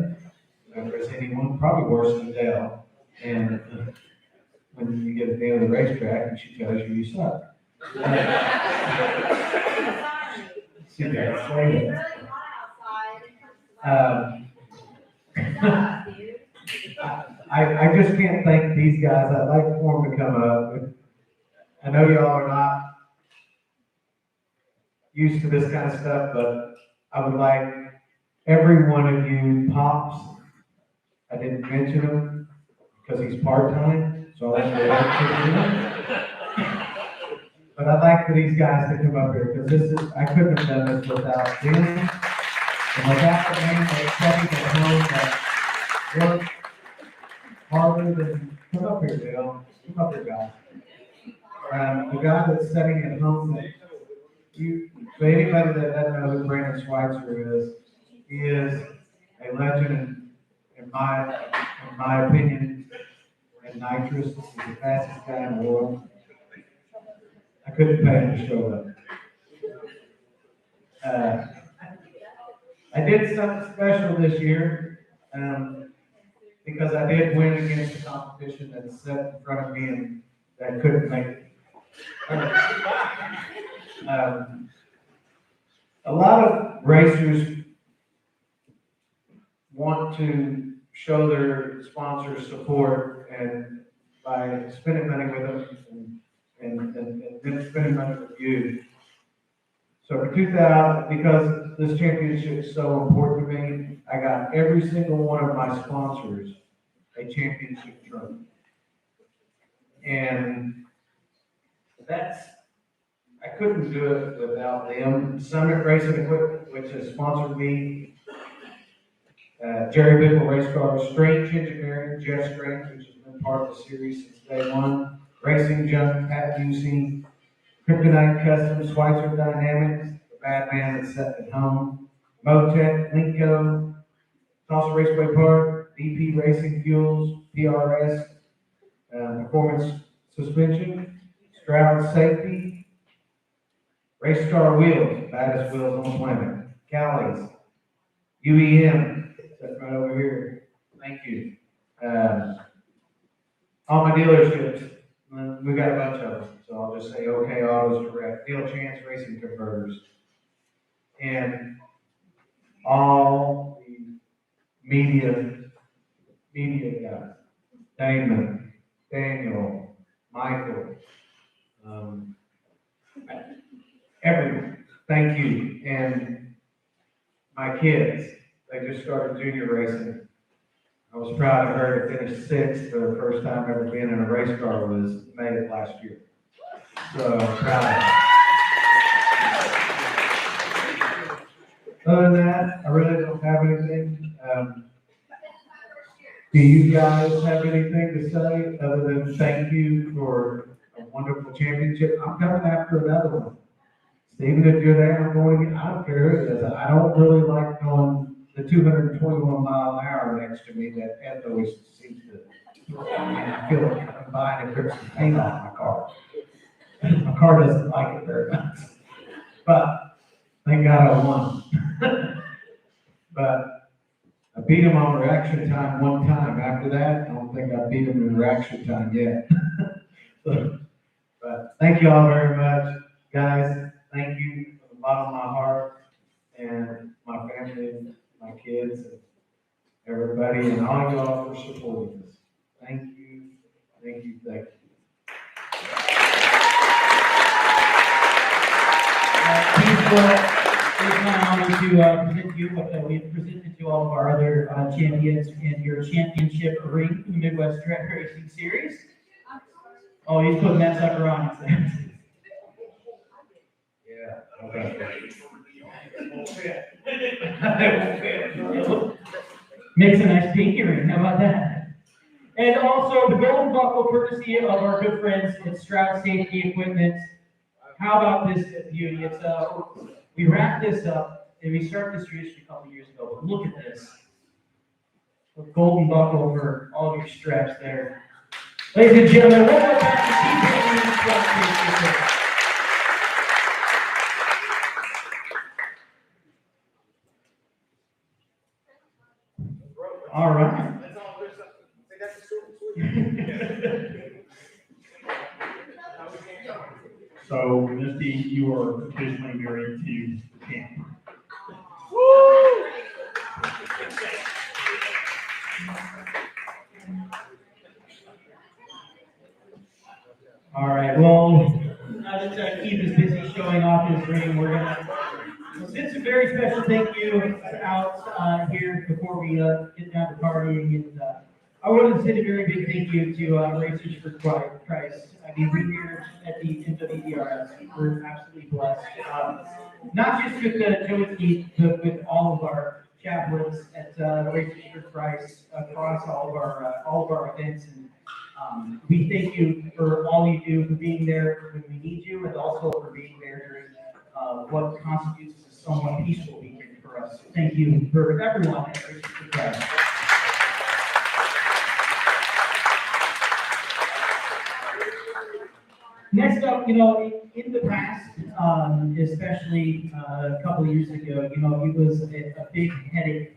If there's anyone, probably worse than Dale. And when you get to the end of the racetrack and she tells you suck. See that? Say that. I just can't thank these guys. I'd like for them to come up. I know y'all are not used to this kind of stuff, but I would like every one of you, Pops, I didn't mention him because he's part-time, so I won't go back to him. But I'd like for these guys to come up here because I couldn't have done this without them and without the man that's sitting at home that works harder than, come up here, Dale, come up here, guys. The guy that's sitting at home that for anybody that doesn't know who Brandon Schweitzer is, he is a legend in my opinion, and nitrous. He's the fastest guy in the world. I couldn't pay him to show up. I did something special this year because I did win against the competition that sat in front of me and that couldn't make it. A lot of racers want to show their sponsors support and by spending money with them and then spending money with you. So for 2000, because this championship is so important to me, I got every single one of my sponsors a championship trophy. And I couldn't do it without them. Summit Racing Equipment, which has sponsored me, Jerry Bickle Race Cars, Strange Engineering, Jeff Strange, which has been part of the series since day one, Racing Junk, Pat Busey, Kryptonite Custom, Schweitzer Dynamics, the bad man that's sitting at home, Motec, Linko, Tulsa Raceway Park, BP Racing Fuels, PRS, Performance Suspension, Stroud Safety, Race Star Wheels, baddest wheels on the planet, Callie's, UEM, that's right over here, thank you. All my dealerships, we got a bunch of them, so I'll just say OK Autos Direct, Deal Chance Racing Converters, and all the media guys, Damon, Daniel, Michael, everyone, thank you. And my kids, they just started junior racing. I was proud of her to finish sixth for the first time ever being in a race car was May of last year. So proud of her. Other than that, I really don't have anything. Do you guys have anything to say other than thank you for a wonderful championship? I'm coming after another one. Stephen, if you're there, I'm going, I don't care who it is. I don't really like going the 221 mile an hour next to me that Ed always seems to, I feel like I'm buying and rip some paint off my car. My car doesn't like it very much. But thank God I won. But I beat him on reaction time one time. After that, I don't think I beat him in reaction time yet. But thank you all very much. Guys, thank you from the bottom of my heart and my family and my kids and everybody and all you all for supporting us. Thank you, thank you, thank you. It's my honor to present you what we have presented to all of our other champions in your championship ring in the Midwest Track Racing Series. Oh, he's putting that sucker on. Yeah, okay. Makes a nice pinky ring, how about that? And also the gold buckle courtesy of our good friends at Stroud Safety Equipment. How about this beauty? It's we wrap this up and we started this tradition a couple years ago, but look at this. A golden buckle for all of your straps there. Ladies and gentlemen, one more time to keep Stroud Safety Equipment. All right. So, Misty, you are officially married to the camp. Woo! All right, well, now that Keith is busy showing off his ring, we're gonna send some very special thank you out here before we get down to partying. And I want to send a very big thank you to Racers for Christ. I mean, we're here at the MWDRS. We're absolutely blessed. Not just with Joe and Keith, but with all of our chaplains at Racers for Christ across all of our events. And we thank you for all you do, for being there when we need you, and also for being there during what constitutes a somewhat peaceful weekend for us. Thank you for everyone at Racers for Christ. Next up, in the past, especially a couple of years ago, it was a big headache.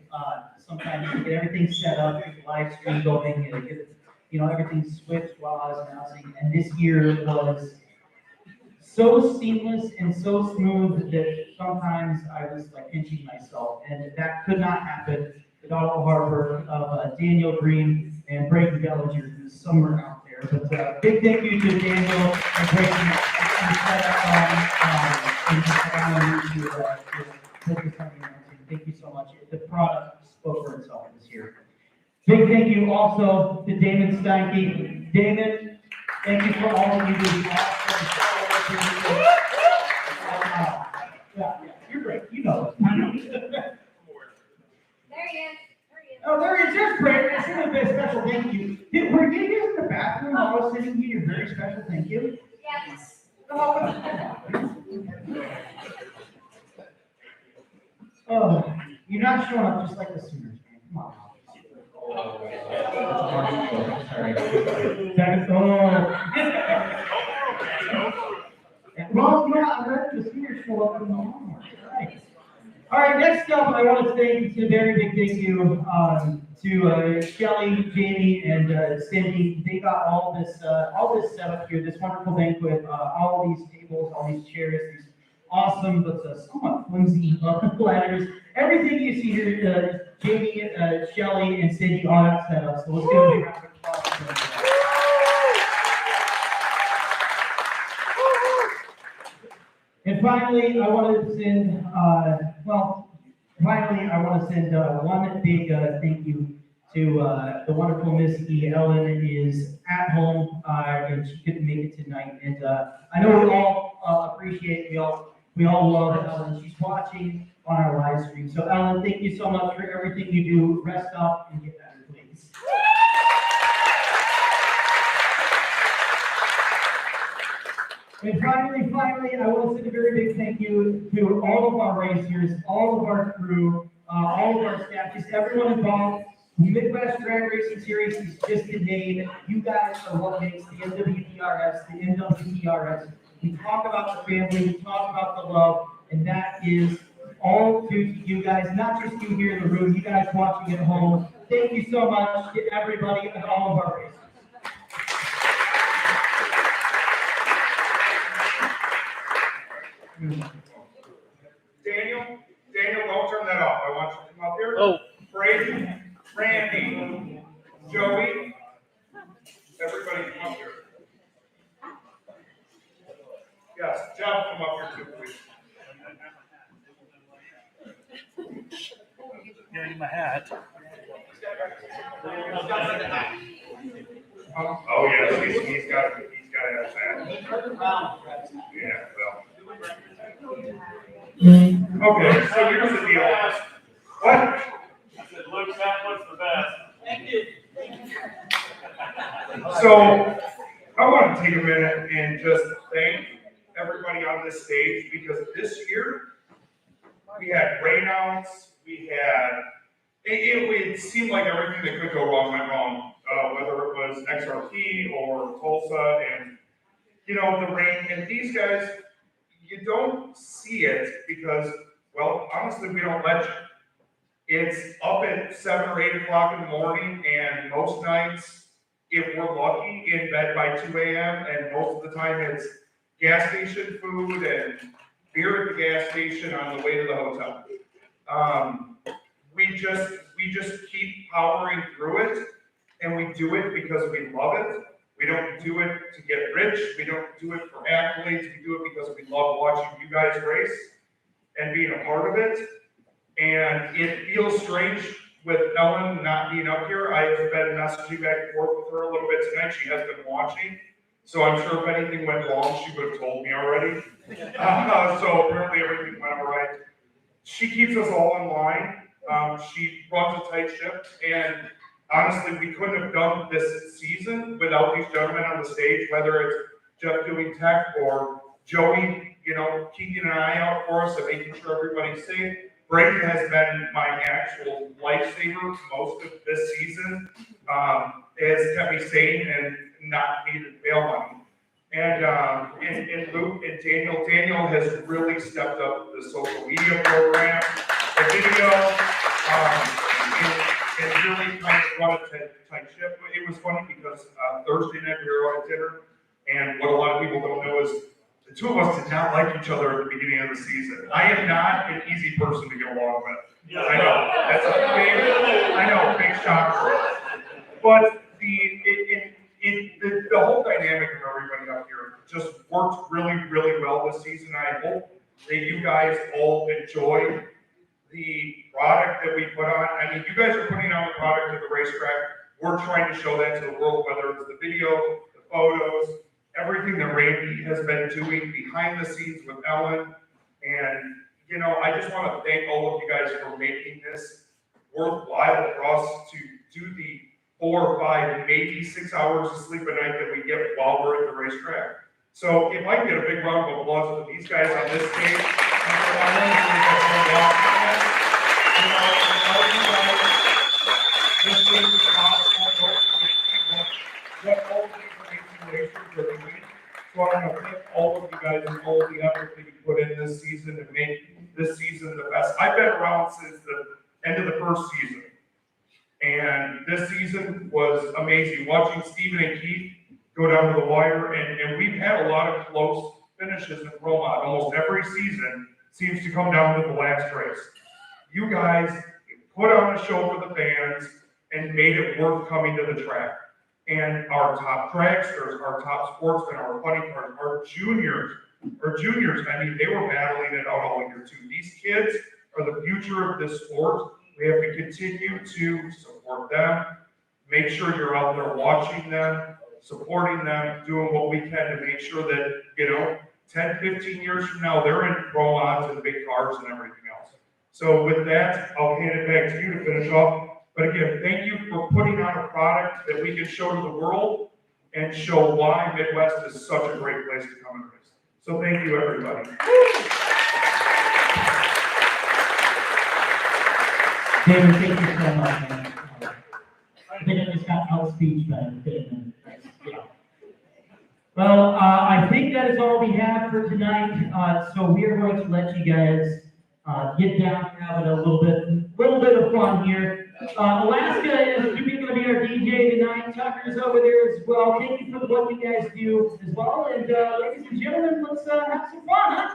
Sometimes to get everything set up, get the live stream going, and get everything switched while I was announcing. And this year was so seamless and so smooth that sometimes I was like pinching myself, and that could not happen without all the hard work of Daniel Green and Brayden Bellinger, who's somewhere out there. But big thank you to Daniel and Brayden for allowing me to focus on the announcing. Thank you so much. The product spoke for itself this year. Big thank you also to Damon Steinke. Damon, thank you for all that you do. Yeah, you're great. You know it. There he is. Oh, there he is. There's Brandon. I should have been a special thank you. Were you guys in the bathroom while I was sitting here? Your very special thank you. Yes. Oh, you're not showing up just like the Sooners, man. Come on. Sorry. Well, you know, I read the Sooners show up in the morning. Right. All right, next up, I want to say a very big thank you to Shelly, Jamie, and Cindy. They got all this set up here, this wonderful banquet, all these tables, all these chairs, these awesome but somewhat flimsy ladders. Everything you see here, Jamie, Shelly, and Cindy all got set up. So let's give a big round of applause for them. And finally, I want to send, one big thank you to the wonderful Miss E. Ellen is at home, and she couldn't make it tonight. And I know we all appreciate, we all love Ellen. She's watching on our live stream. So Ellen, thank you so much for everything you do. Rest up and get better, please. And finally, I want to send a very big thank you to all of our racers, all of our crew, all of our staff, just everyone involved. The Midwest Drag Racing Series is just a name. You guys are what makes the MWDRS the MWDRS. We talk about the family, we talk about the love, and that is all due to you guys, not just you here in the room, you guys watching at home. Thank you so much to everybody and all of our racers. Daniel, don't turn that off. I want you to come up here. Oh. Brady, Randy, Joey, everybody come up here. Yes, Jeff, come up here too, please. Getting my hat. Oh yeah, he's got to have that. Yeah, well. Okay, so here's the deal. What? I said, Luke's hat looks the best. Thank you. So I want to take a minute and just thank everybody on this stage, because this year we had rainouts, we had, it seemed like everything that could go wrong went wrong, whether it was XRP or Tulsa and, you know, the rain. And these guys, you don't see it because, well, honestly, we don't let you. It's up at 7 or 8 o'clock in the morning, and most nights, if we're lucky, in bed by 2 a.m., and most of the time it's gas station food and beer at the gas station on the way to the hotel. We just keep powering through it, and we do it because we love it. We don't do it to get rich. We don't do it for accolades. We do it because we love watching you guys race and being a part of it. And it feels strange with Ellen not being up here. I've been messaging back and forth with her a little bit tonight. She has been watching. So I'm sure if anything went wrong, she would have told me already. So apparently everything went all right. She keeps us all in line. She runs a tight ship. And honestly, we couldn't have done this season without these gentlemen on the stage, whether it's Jeff doing tech or Joey, you know, keeping an eye out for us and making sure everybody's safe. Brady has been my actual lifesaver most of this season. Has kept me sane and not needed bail money. And Luke and Daniel has really stepped up the social media program, the video, and really kind of run a tight ship. It was funny because Thursday night we were out at dinner, and what a lot of people don't know is the two of us did not like each other at the beginning of the season. I am not an easy person to get along with. Yeah. I know, that's a big shocker. But the whole dynamic of everybody up here just worked really, really well this season. I hope that you guys all enjoy the product that we put on. I mean, you guys are putting on the product at the racetrack. We're trying to show that to the world, whether it's the video, the photos, everything that Randy has been doing behind the scenes with Ellen. And, you know, I just want to thank all of you guys for making this worthwhile for us to do the 4 or 5, maybe 6 hours of sleep a night that we get while we're at the racetrack. So if I can get a big round of applause for these guys on this stage. This stage is possible, what all the different installations are doing. So I want to thank all of you guys and all of the effort that you put in this season to make this season the best. I've been around since the end of the first season. And this season was amazing, watching Stephen and Keith go down to the wire, and we've had a lot of close finishes in Romont. Almost every season seems to come down to the last race. You guys put on a show for the fans and made it worth coming to the track. And our top dragsters, our top sportsmen, our funny cars, our juniors, I mean, they were battling it out all year too. These kids are the future of this sport. We have to continue to support them, make sure you're out there watching them, supporting them, doing what we can to make sure that, 10, 15 years from now, they're in Romonts and big cars and everything else. So with that, I'll hand it back to you to finish off. But again, thank you for putting on a product that we can show to the world and show why Midwest is such a great place to come and race. So thank you, everybody. David, thank you so much, man. I think I just got out of speech, man. Well, I think that is all we have for tonight. So we are going to let you guys get down, having a little bit of fun here. Alaska is going to be our DJ tonight. Tucker's over there as well. Thank you for what you guys do as well. And ladies and gentlemen, let's have some fun, huh?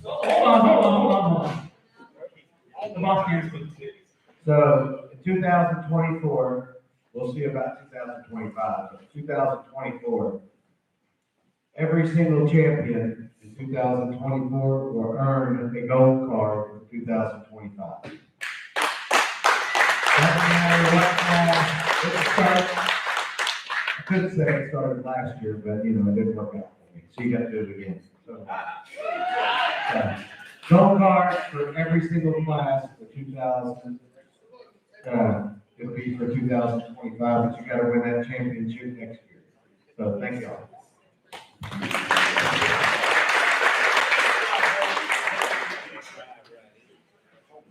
Hold on. The boss can't speak. So in 2024, we'll see about 2025, but 2024, every single champion in 2024 will earn a gold card for 2025. Doesn't matter what, it started, I could say it started last year, but it didn't work out for me, so you got to do it again. So, gold card for every single class for 2000. It'll be for 2025, but you gotta win that championship next year. So thank y'all.